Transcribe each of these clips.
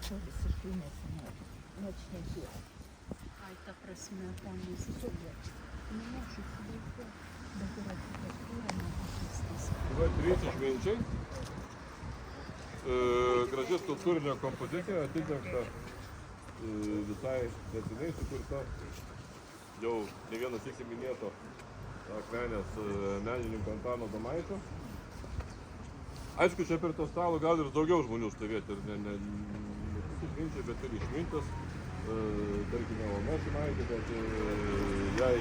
nieko visiškai nesinori. Net šnekėti. Ai, ta prasme, ponai Soviečiai. Nu, aš įsivaizduoju. Bet ir architektūra man paprastas. Va, trys išminčiai. Graži skulptūrinė kompozicija atidengta visai neseniai sukurta. Jau ne vienas iki minėto Akmenės menininko Antano Domaičio. Aišku, čia per to stalo gal ir daugiau žmonių stovėti, ir ne tik išminčiai, bet ir išmintas. Tarkime, Ona Šimaitė, bet jai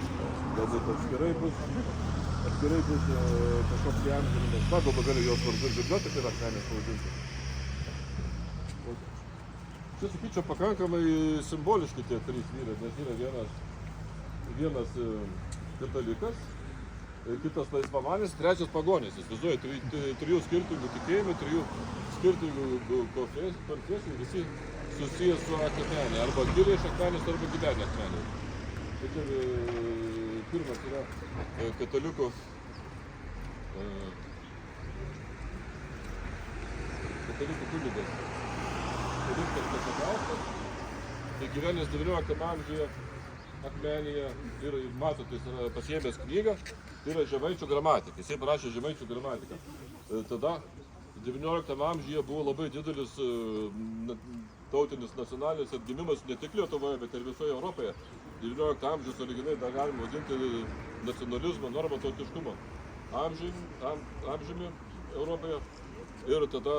galbūt atskirai bus kažkoks įamžinimas. Na, galbūt gali jos vardu ir biblioteka yra Akmenės pavadinti. Čia, sakyčiau, pakankamai simboliški tie trys vyrai, nes yra vienas katalikas, kitas laisvamanis, trečias pagonis. Jis vizuoja trijų skirtingų tikėjimų, trijų skirtingų konfesijų, visi susijęs su Akmenė, arba giliai iš Akmenės, arba gyvenę Akmenė. Tai čia pirmas yra katalikų kunigas. Viskas Kasakauskas, tai gyvenęs 19 amžiuje Akmenėje ir matot, jis yra pasiėmęs knygą, tai yra Žemaičių gramatika, jisai parašė Žemaičių gramatiką. Tada 19 amžiuje buvo labai didelis tautinis nacionalinis atgimimas ne tik Lietuvoje, bet ir visoje Europoje. 19 amžius originai dar galima vadinti nacionalizmo, norma tautiškumo amžiumi Europoje. Ir tada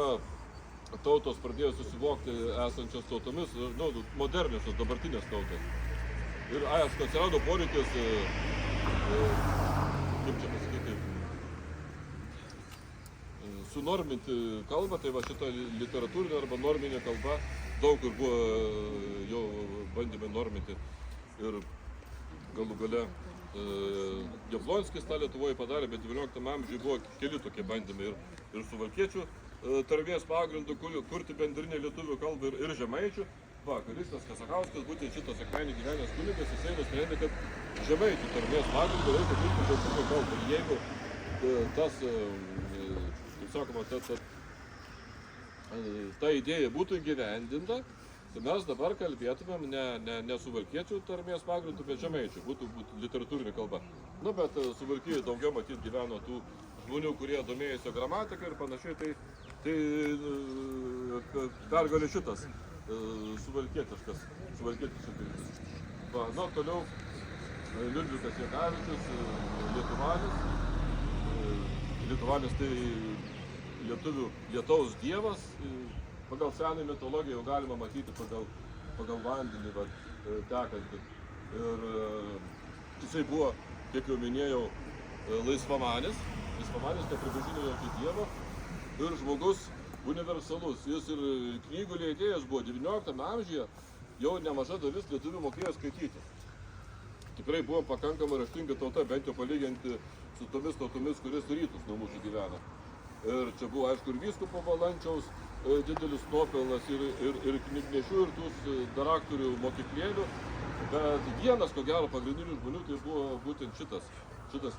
tautos pradėjo susivokti esančios tautomis, moderniosios dabartinės tautos. Ir aišku, atsirado poreikis, kaip čia pasakyti, sunorminti kalbą, tai va šita literatūrinė arba norminė kalba, daug kur buvo jau bandymai norminti. Ir galų gale Jablonskis tą Lietuvoje padarė, bet 19 amžiuje buvo keli tokie bandymai ir suvalkiečių tarmės pagrindų kurti bendrinę lietuvių kalbą ir žemaičių. Va, Karistas Kasakauskas, būtent šitas Akmenėje gyvenęs kunigas, jisai nusprendė, kad žemaičių tarmės pagrindų reikia kurti bendrinę kalbą. Ir jeigu tas, kaip sakoma, ta idėja būtų įgyvendinta, tai mes dabar kalbėtumėm ne suvalkiečių tarmės pagrindų, bet žemaičių, būtų literatūrinė kalba. Nu, bet Suvalkijoje daugiau matyt gyveno tų žmonių, kurie domėjosi gramatiką ir panašiai, tai pergalė šitas suvalkietiškas. Va, nu, toliau Liudvikas Jakavičius, Lietuvanis. Lietuvanis tai lietaus dievas. Pagal senąją mitologiją jau galima matyti pagal vandenį tekantį. Ir jisai buvo, kaip jau minėjau, laisvamanis. Laisvamanis nepripažino jokį dievą ir žmogus universalus. Jis ir knygų leidėjas buvo 19 amžiuje, jau nemaža dalis lietuvių mokėjo skaityti. Tikrai buvo pakankamai raštinga tauta, bent jau palyginti su tomis tautomis, kuris rytus nuo mūsų gyvena. Ir čia buvo, aišku, ir vyskupo Valančiaus didelis nuopelnas, ir knygnešių, ir tų daraktorių mokyklėlių. Bet vienas, ko gero, pagrindinių žmonių, tai buvo būtent šitas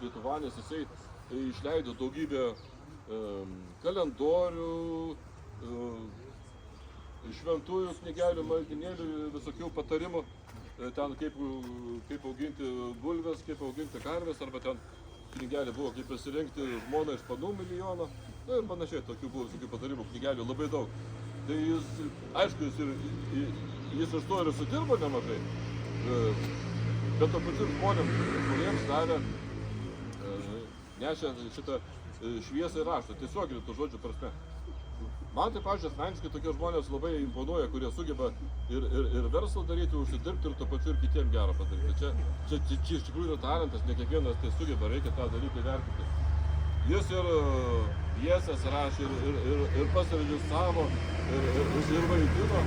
Lietuvanis. Jisai išleido daugybę kalendorių, šventųjų knygelių, maldinėlių, visokių patarimų. Ten kaip auginti bulves, kaip auginti karves, arba ten knygelė buvo, kaip pasirinkti žmoną iš Panų milijono. Na ir panašiai, tokių buvo visokių patarimų knygelių labai daug. Tai jis, aišku, jis iš to ir sudirbo nemažai, bet to pačiu žmonėms davė, nešė šitą šviesą ir raštą, tiesiog tų žodžių prasme. Man tai, pavyzdžiui, asmeniškai tokie žmonės labai imponuoja, kurie sugeba ir verslą daryti, užsidirbti ir to pačiu ir kitiem gerą padaryti. Čia iš tikrųjų yra talentas, ne kiekvienas tai sugeba, reikia tą dalyką įvertinti. Jis ir pjesės rašė, ir pats režisavo, ir vaidino.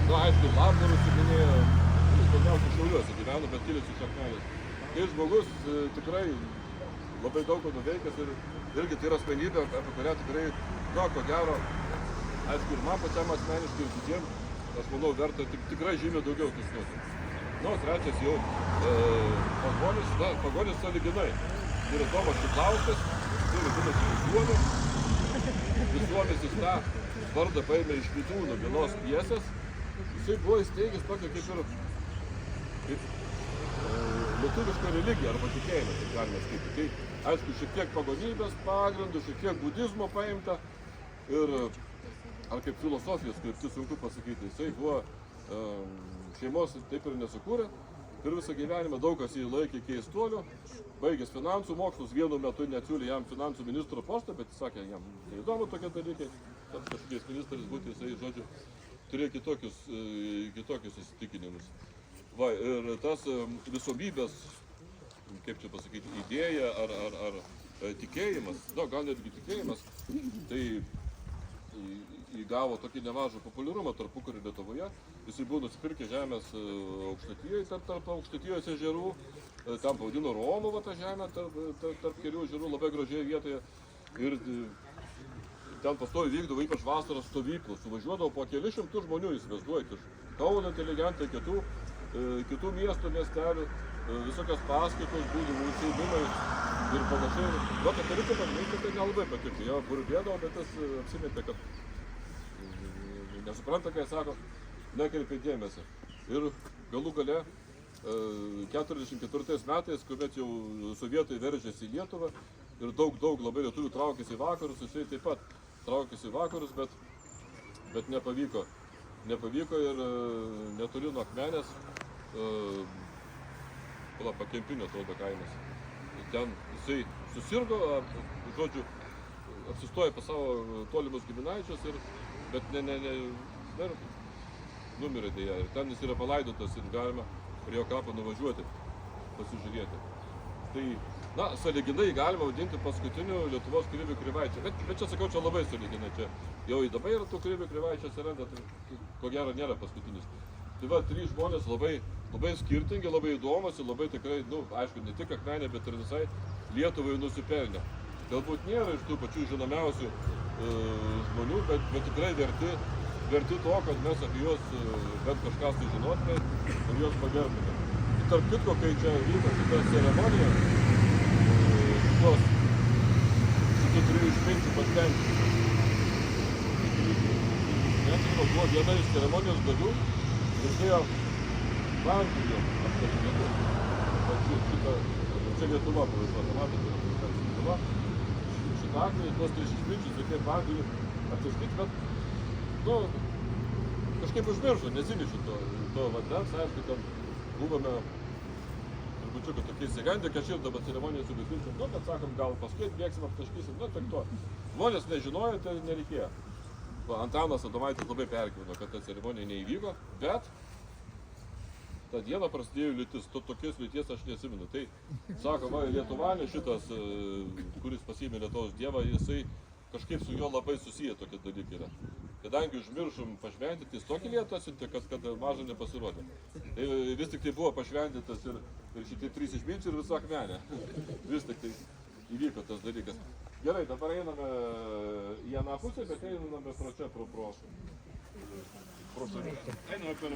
Nu, aišku, labdarus įminėjo, jis daugiausiai Šiauliuose gyveno, bet kilęs iš Akmenės. Tai žmogus tikrai labai daug ko nuveikęs ir irgi tai yra asmenybė, apie kurią tikrai, na, ko gero, aišku, ir man pačiam asmeniškai ir kitiem, aš manau, verta tikrai žymiai daugiau kisnuoti. Nu, trečias jau pagonis sąlyginai. Tai yra Tomas Šidlauskas, tai yra Vinas Žuolis, Suomis jis tą vardą paėmė iš Vydūnų vienos pjesės. Jisai buvo įsteigęs tokią kaip lietuvišką religiją arba tikėjimą, taip galima skaityti. Tai aišku, šiek tiek pagonybės pagrindų, šiek tiek budizmo paimta ir ar kaip filosofijos kryptis sunku pasakyti. Jisai buvo šeimos taip ir nesukūrė. Ir visą gyvenimą daug kas jį laikė keistuoliu, baigęs finansų mokslus, vienu metu neatsiūlė jam finansų ministro postą, bet jis sakė, jam neįdomu tokie dalykai, tam kažkokiais ministrais būti, jisai, žodžiu, turėjo kitokius įsitikinimus. Va, ir tas visomybės, kaip čia pasakyti, idėja ar tikėjimas, gal netgi tikėjimas, tai įgavo tokį nemažą populiarumą tarpukario Lietuvoje. Jisai buvo nusipirkęs žemės Aukštaitijoje, tarp Aukštaitijos ežerų, tam pavadino Romuva tą žemę, tarp kelių ežerų, labai gražioje vietoje. Ir ten pastoviai vykdavo ypač vasaros stovyklų, suvažiuodavo po keli šimtų žmonių, įsivaizduojate, iš Kauno inteligentai, kitų miestų, miestelių, visokios paskaitos būdavo, užsiėmimai ir panašiai. Va, katalikai paminėti tai nelabai patiko, jie burbėdavo, bet jis apsimetė, kad nesupranta, ką jis sako, nekreipė dėmesio. Ir galų gale 44 metais, kuomet jau sovietai veržėsi į Lietuvą ir daug labai lietuvių traukėsi į vakarus, jisai taip pat traukėsi į vakarus, bet nepavyko. Nepavyko ir netoli nuo Akmenės, Pakempinio atrodo kaimas. Ten jisai susirgo, žodžiu, apsistojo pas savo tolimus giminaičius, bet numirė dėja. Ir ten jis yra palaidotas ir galima prie jo kapą nuvažiuoti, pasižiūrėti. Tai, sąlyginai galima vadinti paskutiniu Lietuvos Krivių Krivaičiu. Bet čia sakau, čia labai sąlyginai. Čia jau į dabar yra tų Krivių Krivaičių atsiranda, tai ko gero nėra paskutinis. Tai va, 3 žmonės labai skirtingi, labai įdomus ir labai tikrai, aišku, ne tik Akmenė, bet ir visai Lietuvai nusipelnė. Galbūt nėra iš tų pačių žinomiausių žmonių, bet tikrai verti to, kad mes apie juos bent kažką sužinotume ir juos pagerbtume. Tarp kitko, kai čia vyko šitą ceremoniją, šitų 3 išminčių pašventinimo. Nežinau, buvo viena iš ceremonijos dalių ir tai Vandenį aptarinėti. Čia Lietuva pavaizduota, matote, Lietuva. Šitą akmenį, tuos 3 išminčius, ir kaip vandenį aptaškyti, bet, kažkaip užmiršo, nesinišiu to vandens, aišku, ten buvome trupučiuką tokiais įgandę, kad širdama ceremoniją su vaikinčiam, bet sakom, gal paskui bėgsim aptaškysim, tik to. Žmonės nežinojo, tai nereikėjo. Antanas Adomaitis labai pergyveno, kad ta ceremonija neįvyko, bet tą dieną prasidėjo liūtis, tokios liūties aš nesimenu. Tai, sako, Lietuvanė šitas, kuris pasiėmė Lietuvos dievą, jisai kažkaip su juo labai susiję tokie dalykai yra. Kadangi užmiršom pašventinti, jis tokį lietą atsiuntė, kad maža nepasirodė. Tai vis tik tai buvo pašventintas ir šitie 3 išminčiai ir visa Akmenė. Vis tik tai įvyko tas dalykas. Gerai, dabar einame į aną pusę, bet einame pro čia, pro šalių. Einame per